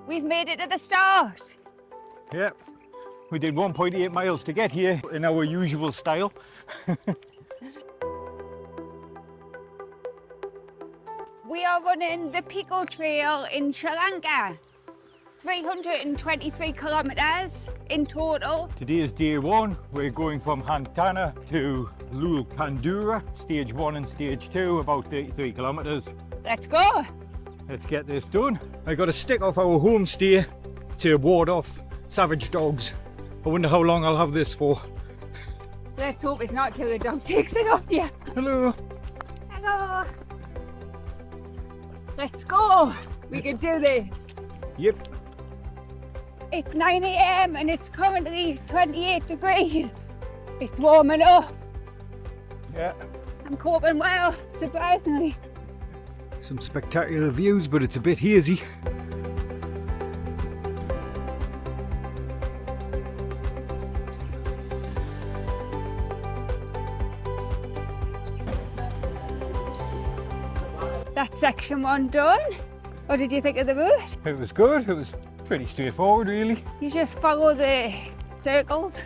We've made it to the start. Yep. We did 1.8 miles to get here in our usual style. We are running the Pekoe Trail in Sri Lanka. 323 kilometers in total. Today is day one. We're going from Hantana to Loolkandura, stage 1 and stage 2, about 33 kilometers. Let's go. Let's get this done. I got a stick off our homestay to ward off savage dogs. I wonder how long I'll have this for. Let's hope it's not till the dog takes it off you. Hello. Hello. Let's go. We can do this. Yep. It's 9 AM and it's currently 28 degrees. It's warming up. Yeah. I'm coping well, surprisingly. Some spectacular views, but it's a bit hazy. That's section 1 done. What did you think of the route? It was good. It was pretty straightforward, really. You just follow the circles.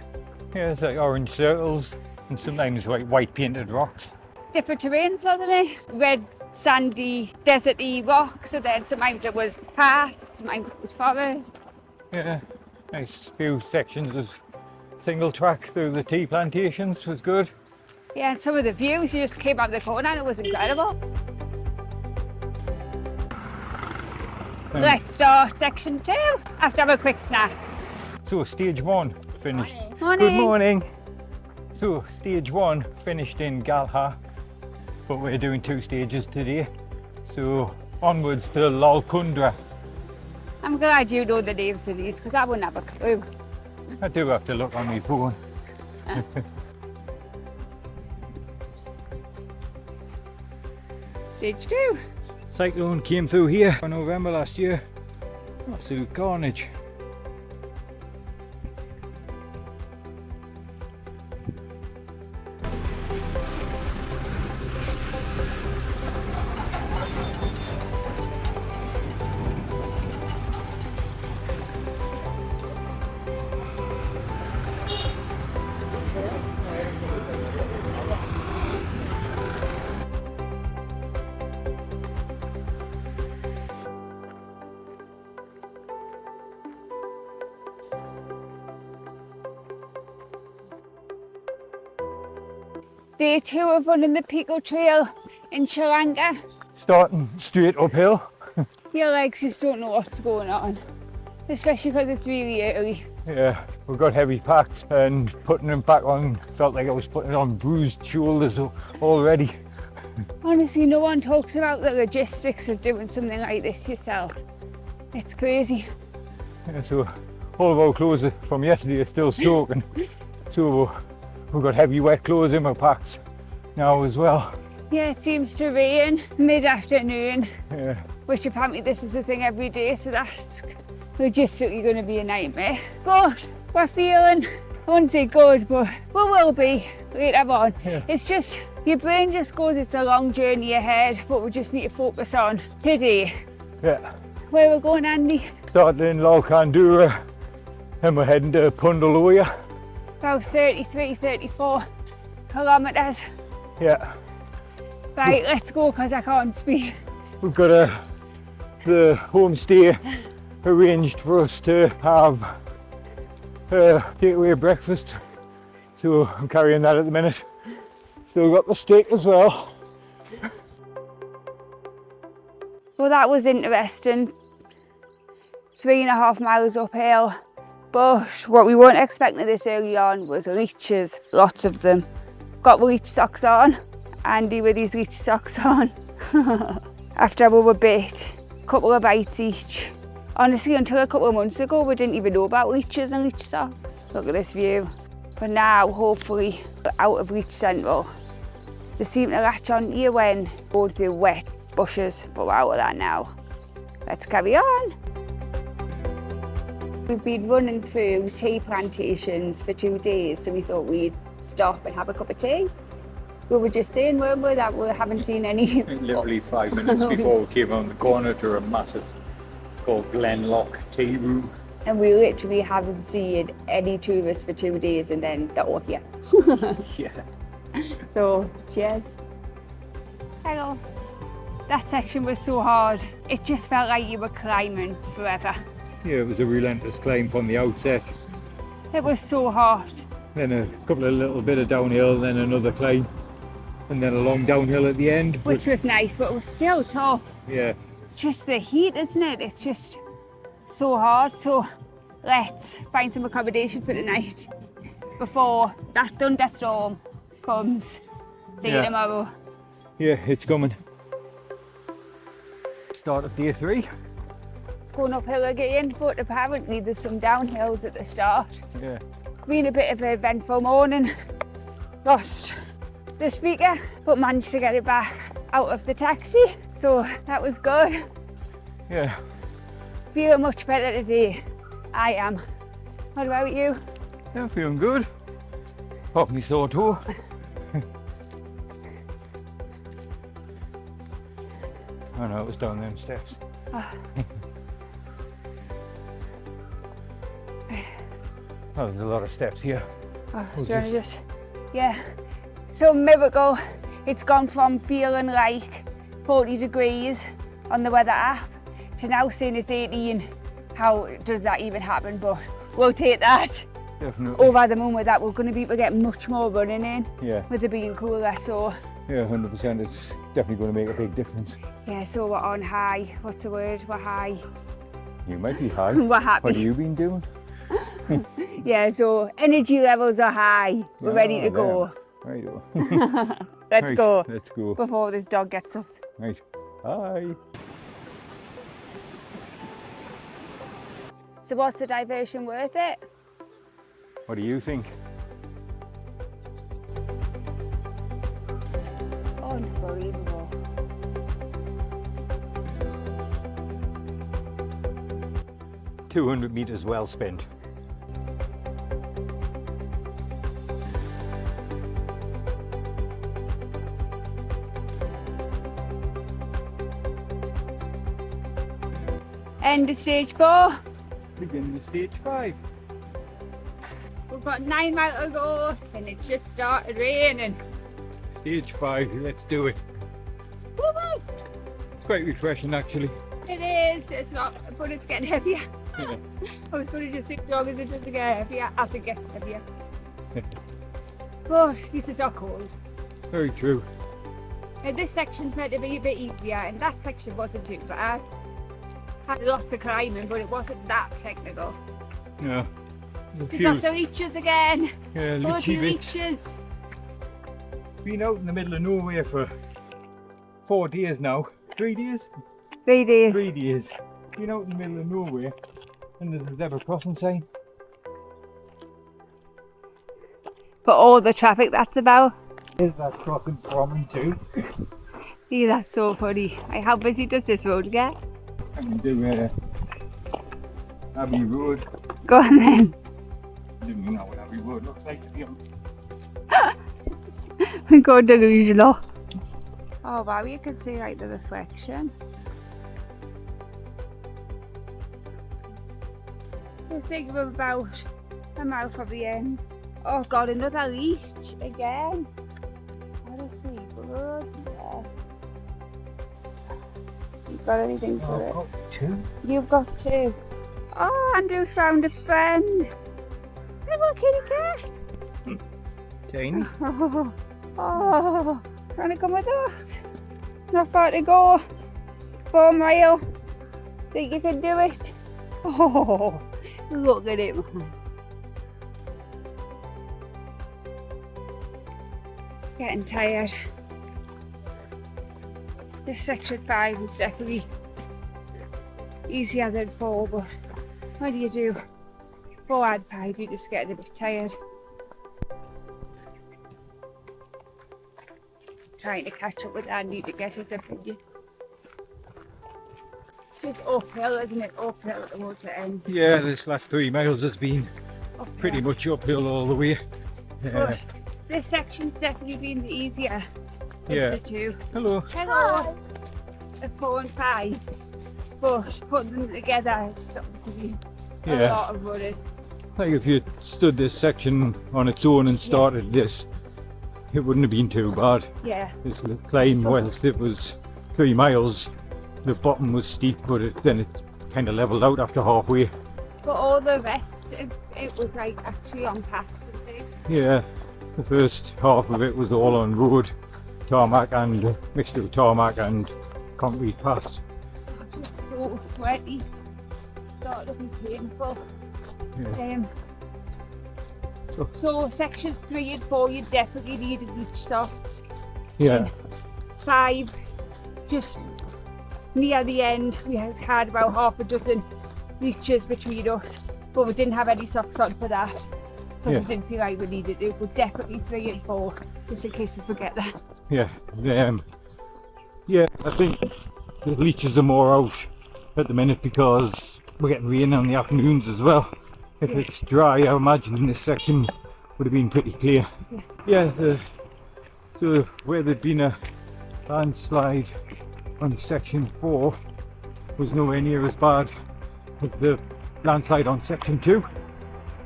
Yeah, it's like orange circles and sometimes white painted rocks. Different terrains, wasn't it? Red, sandy, deserty rocks, and then sometimes it was paths, sometimes it was forest. Yeah, nice few sections of single track through the tea plantations was good. Yeah, and some of the views, you just came up the corner and it was incredible. Let's start section 2. I have to have a quick snack. So stage 1 finished. Morning. Good morning. So stage 1 finished in Galaha, but we're doing 2 stages today. So onwards to Loolkandura. I'm glad you know the names of these because I wouldn't have a clue. I do have to look on my phone. Stage 2. Cyclone came through here in November last year. Absolute carnage. Day 2 of running the Pekoe Trail in Sri Lanka. Starting straight uphill. Your legs just don't know what's going on, especially because it's really early. Yeah, we've got heavy packs and putting them back on felt like I was putting on bruised shoulders already. Honestly, no one talks about the logistics of doing something like this yourself. It's crazy. Yeah, so all of our clothes from yesterday are still soaking. So we've got heavy wet clothes in our packs now as well. Yeah, it seems to rain mid-afternoon, Yeah. which apparently this is a thing every day, so that's logistically going to be a nightmare. But we're feeling, I wouldn't say good, but we will be later on. Yeah. It's just, your brain just goes, it's a long journey ahead, but we just need to focus on today. Yeah. Where we're going, Andy? Starting in Loolkandura and we're heading to Pundal. About 33, 34 kilometres. Yeah. Right, let's go because I can't speak. We've got the homestay arranged for us to have takeaway breakfast. So I'm carrying that at the minute. Still got the steak as well. Well, that was interesting. 3.5 miles uphill. But what we weren't expecting this early on was leeches, lots of them. Got leech socks on, Andy with his leech socks on. After we were bit, a couple of bites each. Honestly, until a couple of months ago, we didn't even know about leeches and leech socks. Look at this view. But now, hopefully, we're out of leech central. They seem to latch on to you when going through wet bushes, but we're out of that now. Let's carry on. We've been running through tea plantations for 2 days, so we thought we'd stop and have a cup of tea. We were just saying, weren't we, that we haven't seen any. Literally 5 minutes before we came around the corner to a massive called Glenlock Tea Room. And we literally haven't seen any tourists for 2 days and then they're all here. Yeah. So, cheers. Hello. That section was so hard. It just felt like you were climbing forever. Yeah, it was a relentless climb from the outset. It was so hard. Then a couple of little bit of downhill, then another climb, and then a long downhill at the end. Which was nice, but it was still tough. Yeah. It's just the heat, isn't it? It's just so hard. So let's find some accommodation for tonight before that thunderstorm comes. See you tomorrow. Yeah, it's coming. Start of day 3. Going uphill again, but apparently there's some downhills at the start. Yeah. It's been a bit of an eventful morning. Lost the speaker, but managed to get it back out of the taxi. So that was good. Yeah. Feeling much better today. I am. What about you? I'm feeling good. Pop me sore toe. Oh no, it was down them steps. Oh, there's a lot of steps here. Oh, do you want to just, yeah. Some miracle, it's gone from feeling like 40 degrees on the weather app to now saying it's 18. How does that even happen? But we'll take that. Definitely. Over the moon with that, we're going to be able to get much more running in. Yeah. With it being cooler, so. Yeah, 100%. It's definitely going to make a big difference. Yeah, so we're on high. What's the word? We're high. You might be high. We're happy. What have you been doing? Yeah, so energy levels are high. We're ready to go. Right. Let's go. Let's go. Before this dog gets us. Right. Bye. So was the diversion worth it? What do you think? Unbelievable. $200 meters well spent. End of stage 4. Begin with stage 5. We've got 9 miles to go and it just started raining. Stage 5, let's do it. Woo-hoo! It's quite refreshing actually. It is, it's not, but it's getting heavier. Yeah. I was going to just sit dog as it doesn't get heavier as it gets heavier. Oh, this is not cold. Very true. And this section's meant to be a bit easier and that section wasn't too bad. Had lots of climbing, but it wasn't that technical. Yeah. There's lots of leeches again. Yeah, Bloody leeches. leeches. Been out in the middle of nowhere for 4 days now. 3 days? 3 days. 3 days. Been out in the middle of nowhere and there's a zebra crossing sign. For all the traffic that's about. There's that crossing from and to. See, that's so funny. Like, how busy does this road get? And do Abbey Road. Go on then. I don't even know what Abbey Road looks like to be honest. We go delusional. Oh wow, you can see like the reflection. I think we're about a mile from the end. Oh god, another leech again. Honestly, blood. Yeah. You've got anything for it? I've got 2. You've got 2. Oh, Andrew's found a friend. Little kitty cat. Tiny. Oh, trying to come with us? Not far to go. 4 mile. Think you can do it? Oh, look at him. Getting tired. This section 5 is definitely easier than 4, but what do you do? 4 and 5, you're just getting a bit tired. Trying to catch up with Andy to get his opinion. It's just uphill, isn't it? Uphill towards the end. Yeah, this last 3 miles has been Uphill. pretty much uphill all the way. But this section's definitely been the easier of Yeah. the 2. Hello. Hello. The 4 and 5. but putting them together, it's obviously a Yeah. lot of running. Like if you stood this section on its own and started this, it wouldn't have been too bad. Yeah. This climb, whilst it was 3 miles, the bottom was steep, but then it kind of leveled out after halfway. But all the rest, it was like actually on paths and things. Yeah, the first half of it was all on road, tarmac and mixture of tarmac and concrete paths. I'm just so sweaty. Started looking painful. Yeah. So sections 3 and 4, you definitely needed reach socks. Yeah, 5, just near the end, we had about half a dozen reaches between us, but we didn't have any socks on for that because we didn't feel like we needed it. But definitely 3 and 4, just in case we forget that. yeah, yeah. I think the leeches are more out at the minute because we're getting rain in the afternoons as well. If it's dry, I imagine this section would have been pretty clear. Yeah, so where there'd been a landslide on section 4 was nowhere near as bad as the landslide on section 2.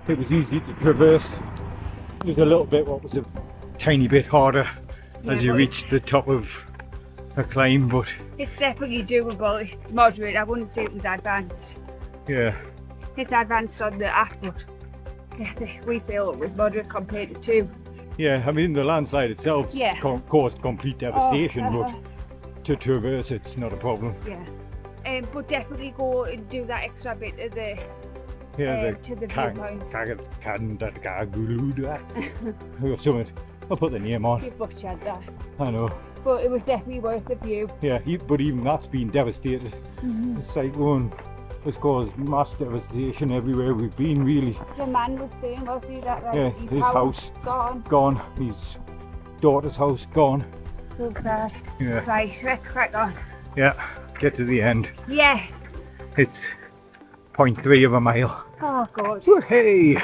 It was easy to traverse. It was a little bit, what was a tiny bit harder as you reached the top of a climb, but it's definitely doable. It's moderate. I wouldn't say it was advanced. yeah, It's advanced on the app, but we feel it was moderate compared to 2. yeah. I mean the landslide itself caused complete devastation, but to traverse it's not a problem. Yeah. But definitely go and do that extra bit of the to the viewpoint. Or something. I'll put the name on. You butchered that. I know. But it was definitely worth the view. Yeah, but even that's been devastated. The cyclone has caused mass devastation everywhere we've been, really. The man was saying, wasn't he, that His house gone. His daughter's house gone. So sad. Yeah. Right, let's crack on. Yeah, get to the end. Yeah. It's 0.3 of a mile. Oh, God. Hey!